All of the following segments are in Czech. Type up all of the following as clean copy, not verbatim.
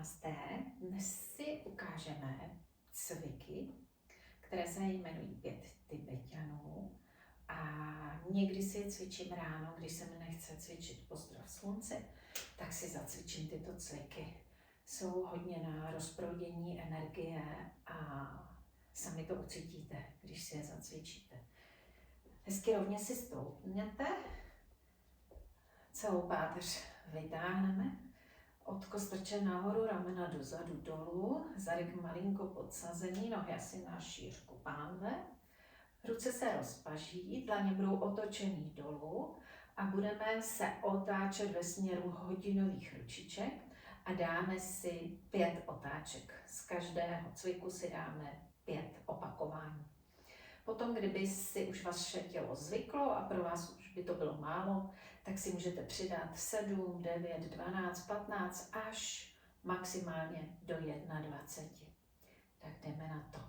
Namasté. Dnes si ukážeme cviky, které se jmenují 5 Tibeťanů. A někdy si je cvičím ráno, když se mi nechce cvičit pozdrav slunce, tak si zacvičím tyto cviky. Jsou hodně na rozproudění energie a sami to ucítíte, když si je zacvičíte. Hezky rovně si stoupněte, celou páteř vytáhneme, odko strče nahoru, ramena dozadu dolů, zadek malinko podsazený, nohy asi na šířku pánve. Ruce se rozpaží, dlaně budou otočený dolů a budeme se otáčet ve směru hodinových ručiček a dáme si 5 otáček. Z každého cviku si dáme 5 opakování. Potom, kdyby si už vaše tělo zvyklo a pro vás už by to bylo málo, tak si můžete přidat 7, 9, 12, 15 až maximálně do 21. Tak jdeme na to.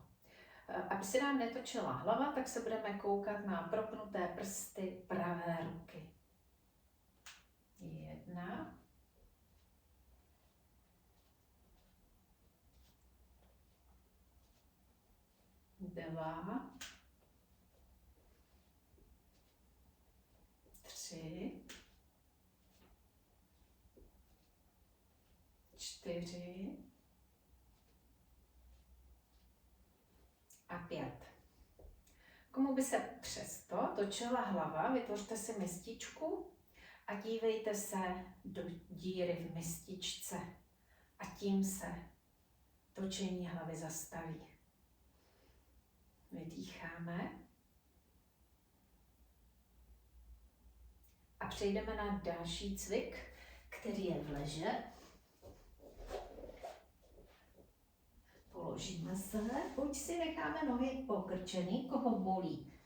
Aby se nám netočila hlava, tak se budeme koukat na propnuté prsty pravé ruky. 1, 2, 3, 4 a 5. Komu by se přesto točila hlava, vytvořte si mističku a dívejte se do díry v mističce a tím se točení hlavy zastaví. Vydýcháme a přejdeme na další cvik, který je v leže. Položíme se, buď si necháme nohy pokrčený, koho bolí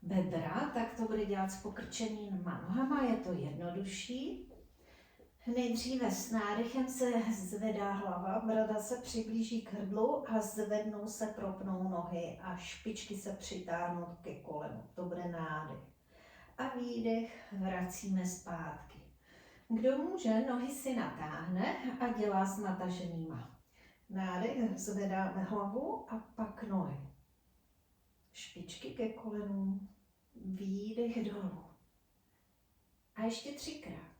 bedra, tak to bude dělat s pokrčenýma nohama, je to jednodušší. Nejdříve s nádychem se zvedá hlava, brada se přiblíží k hrdlu a zvednou se, propnou nohy a špičky se přitáhnou ke kolenu. To bude nádech. A výdech vracíme zpátky. Kdo může, nohy si natáhne a dělá s nataženýma. Nádech, zvedáme hlavu a pak nohy. Špičky ke kolenům, výdech dolů. A ještě 3krát.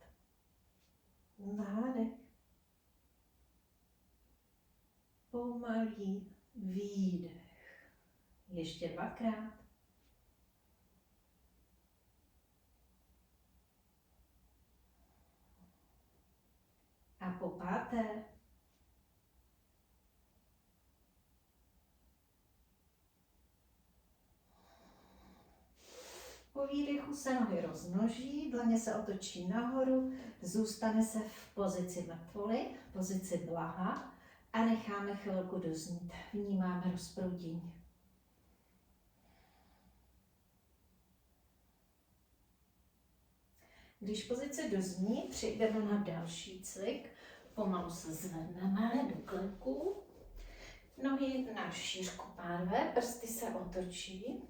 Nádech. Pomalý výdech. Ještě 2krát. A po 5. Po výdechu se nohy rozmnoží, dlaně se otočí nahoru, zůstane se v pozici mrtvoly, pozici blaha a necháme chvilku doznít. Vnímáme rozproudění. Když pozice dozní, přejdeme na další cvik. Pomalu se zvedneme do klepu. Nohy na šířku pánve, prsty se otočí.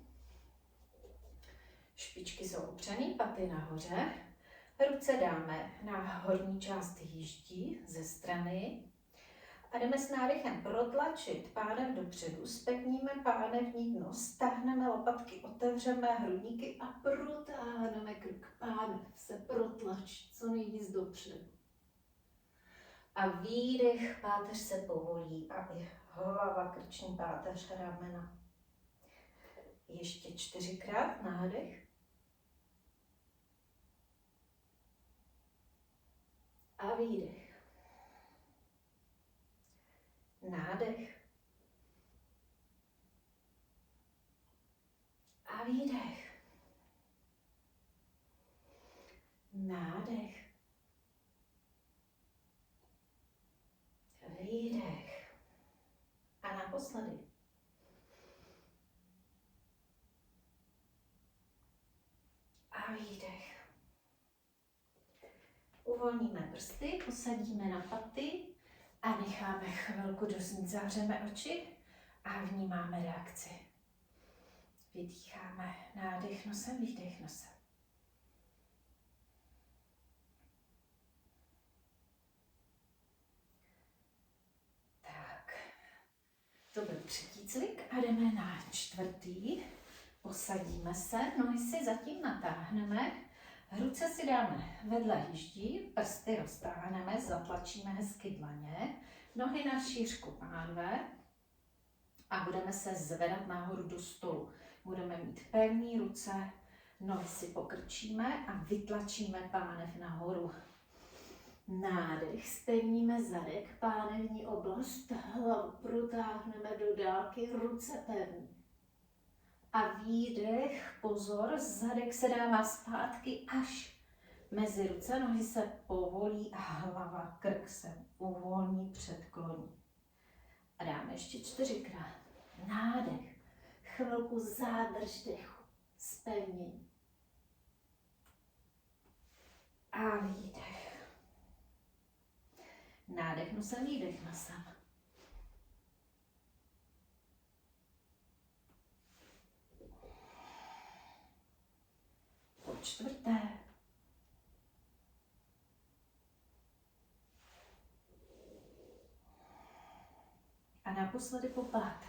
Špičky jsou opřený, paty nahoře. Ruce dáme na horní část jíždí ze strany. A jdeme s nádechem protlačit pánev dopředu, zpevníme pánevní dno, stáhneme lopatky, otevřeme hrudníky a protáhneme krk. Pánev se protlačí co nejvíc dopředu. A výdech, páteř se povolí, aby hlava, krční páteř, ramena. Ještě 4krát nádech. A výdech. Nádech. A výdech. Nádech. Výdech. A naposledy. A výdech. Uvolníme prsty, posadíme na paty a necháme chvilku doznít. Zavřeme oči a vnímáme reakci. Vydýcháme, nádech nosem, výdech nosem. třetí cvik a jdeme na čtvrtý. Posadíme se, nohy si zatím natáhneme, ruce si dáme vedle hýždí, prsty roztáhneme, zatlačíme hezky dlaně, nohy na šířku pánve a budeme se zvedat nahoru do stolu. Budeme mít pevné ruce, nohy si pokrčíme a vytlačíme pánev nahoru. Nádech, zpevníme zadek, pánevní oblast, hlavu protáhneme do dálky, ruce pevný. A výdech, pozor, zadek se dává zpátky až mezi ruce, nohy se povolí a hlava, krk se uvolní, předkloní. A dáme ještě 4krát. Nádech, chvilku zádrž dechu, zpevnění. A výdech. Nádech nosem, výdech nosem. Po čtvrté. A naposledy po páté.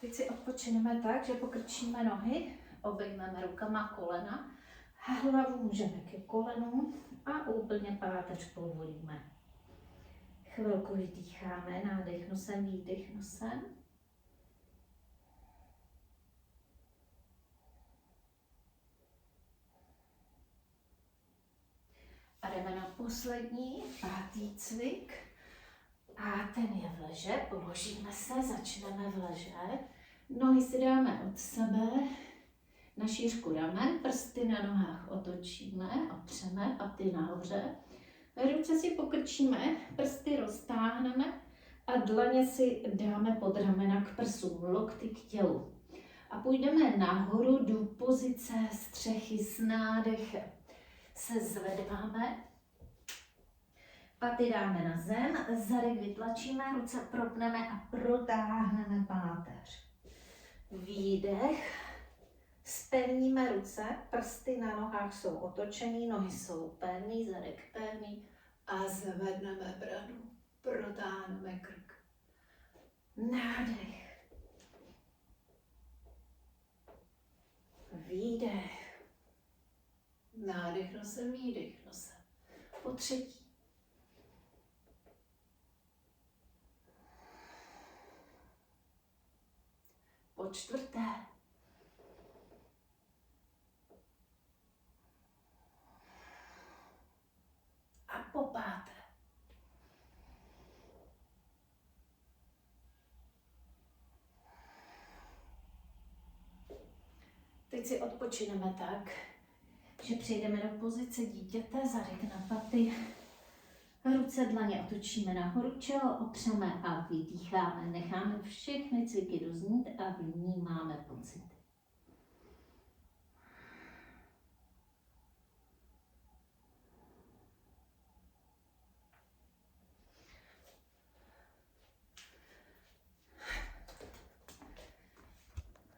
Teď si odpočineme tak, že pokrčíme nohy, obejmeme rukama kolena, hlavu můžeme ke kolenům a úplně páteř povolíme. Chvilku vydýcháme, nádech nosem, výdech nosem. A jdeme na poslední, pátý cvik. A ten je v leže, položíme se, začneme v leže. Nohy si dáme od sebe na šířku ramen, prsty na nohách otočíme, opřeme, paty nahoře. Ruce si pokrčíme, prsty roztáhneme a dlaně si dáme pod ramena k prsům, lokty k tělu. A půjdeme nahoru do pozice střechy s nádechem. Se zvedáme, paty dáme na zem, zadek vytlačíme, ruce propneme a protáhneme páteř. Výdech, zpevníme ruce, prsty na nohách jsou otočený, nohy jsou pevný, zadek pevný a zvedneme bradu, protáhneme krk. Nádech. Výdech. Nádech nosem, výdech nosem. Po třetí. Po čtvrté. A po páté. Teď si odpočineme tak, že přejdeme do pozice dítěte, zadek na paty, ruce dlaně otočíme nahoru, čelo opřeme a vydýcháme. Necháme všechny cviky doznít a vnímáme pocit.